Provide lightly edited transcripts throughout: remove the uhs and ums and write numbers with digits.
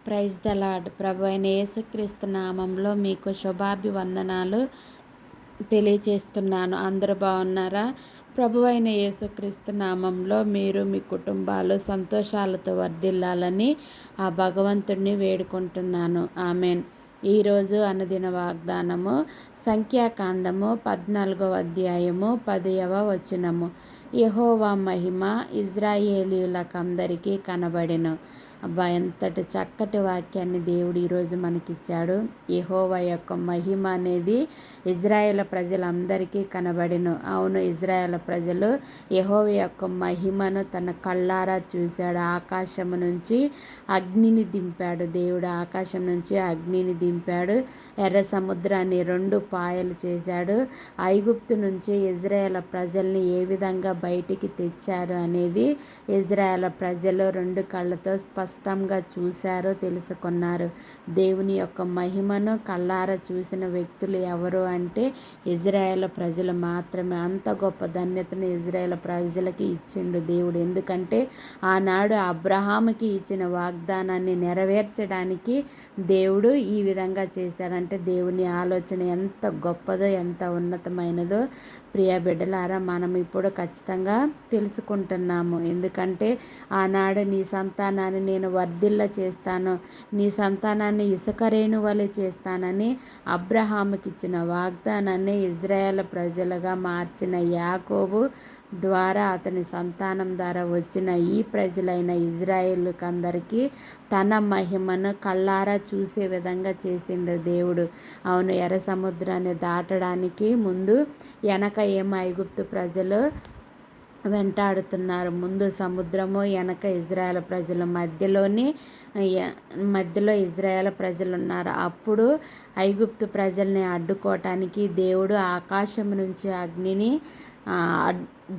Praise the lord. ప్రభు అయిన యేసుక్రీస్తు నామంలో మీకు శుభాభివందనాలు తెలియచేస్తున్నాను. అందరూ బాగున్నారా? ప్రభు అయిన యేసుక్రీస్తు నామంలో మీరు మీ కుటుంబాలు సంతోషాలతో వర్ధిల్లాలని ఆ భగవంతుడిని వేడుకుంటున్నాను. ఆమెన్. ఈరోజు అనుదిన వాగ్దానము సంఖ్యాకాండము 14వ అధ్యాయము 10వ వచనము. యెహోవా మహిమ ఇజ్రాయేలీయులకందరికీ కనబడెను. అబ్బా, ఎంతటి చక్కటి వాక్యాన్ని దేవుడు ఈరోజు మనకిచ్చాడు. యెహోవా యొక్క మహిమ అనేది ఇజ్రాయేల్ ప్రజలందరికీ కనబడెను. అవును, ఇజ్రాయేల్ ప్రజలు యెహోవా యొక్క మహిమను తన కళ్ళారా చూశాడు. ఆకాశము నుంచి అగ్నిని దింపాడు. దేవుడు ఆకాశం నుంచి అగ్నిని దింపాడు. ఎర్ర సముద్రాన్ని 2 పాయలు చేశాడు. ఐగుప్తు నుంచి ఇజ్రాయేల్ ప్రజల్ని ఏ విధంగా బయటికి తెచ్చారు అనేది ఇజ్రాయేల్ ప్రజలు 2 కళ్ళతో స్పష్టంగా చూశారో తెలుసుకున్నారు. దేవుని యొక్క మహిమను కళ్ళారా చూసిన వ్యక్తులు ఎవరు అంటే ఇజ్రాయేల్ ప్రజలు మాత్రమే. అంత గొప్ప ధన్యతను ఇజ్రాయేల్ ప్రజలకి ఇచ్చిండు దేవుడు. ఎందుకంటే ఆనాడు అబ్రహాముకి ఇచ్చిన వాగ్దానాన్ని నెరవేర్చడానికి దేవుడు ఈ విధంగా చేశాడంటే దేవుని ఆలోచన ఎంత గొప్పదో, ఎంత ఉన్నతమైనదో ప్రియ బిడ్డలారా మనం ఇప్పుడు ఖచ్చితంగా తెలుసుకుంటున్నాము. ఎందుకంటే ఆనాడు నీ సంతానాన్ని నేను వర్ధిల్ల చేస్తాను, నీ సంతానాన్ని ఇసుక రేణు వలె చేస్తానని అబ్రహాముకి ఇచ్చిన వాగ్దానాన్ని ఇజ్రాయేల్ ప్రజలుగా మార్చిన యాకోబు ద్వారా అతని సంతానం ద్వారా వచ్చిన ఈ ప్రజలైన ఇజ్రాయేలుకందరికీ తన మహిమను కళ్ళారా చూసే విధంగా చేసిండు దేవుడు. అవును, ఎర్ర సముద్రాన్ని దాటడానికి ముందు వెనక ఏమో ఐగుప్తు ప్రజలు వెంటాడుతున్నారు. ముందు సముద్రము, వెనక ఇజ్రాయేల్ ప్రజల మధ్యలో ఇజ్రాయేల్ ప్రజలు ఉన్నారు. అప్పుడు ఐగుప్తు ప్రజల్ని అడ్డుకోవటానికి దేవుడు ఆకాశం నుంచి అగ్నిని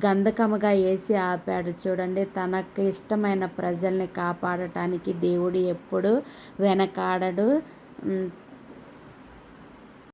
గంధకముగా వేసి ఆపాడు. చూడండి, తనకు ఇష్టమైన ప్రజల్ని కాపాడటానికి దేవుడు ఎప్పుడు వెనకాడడు.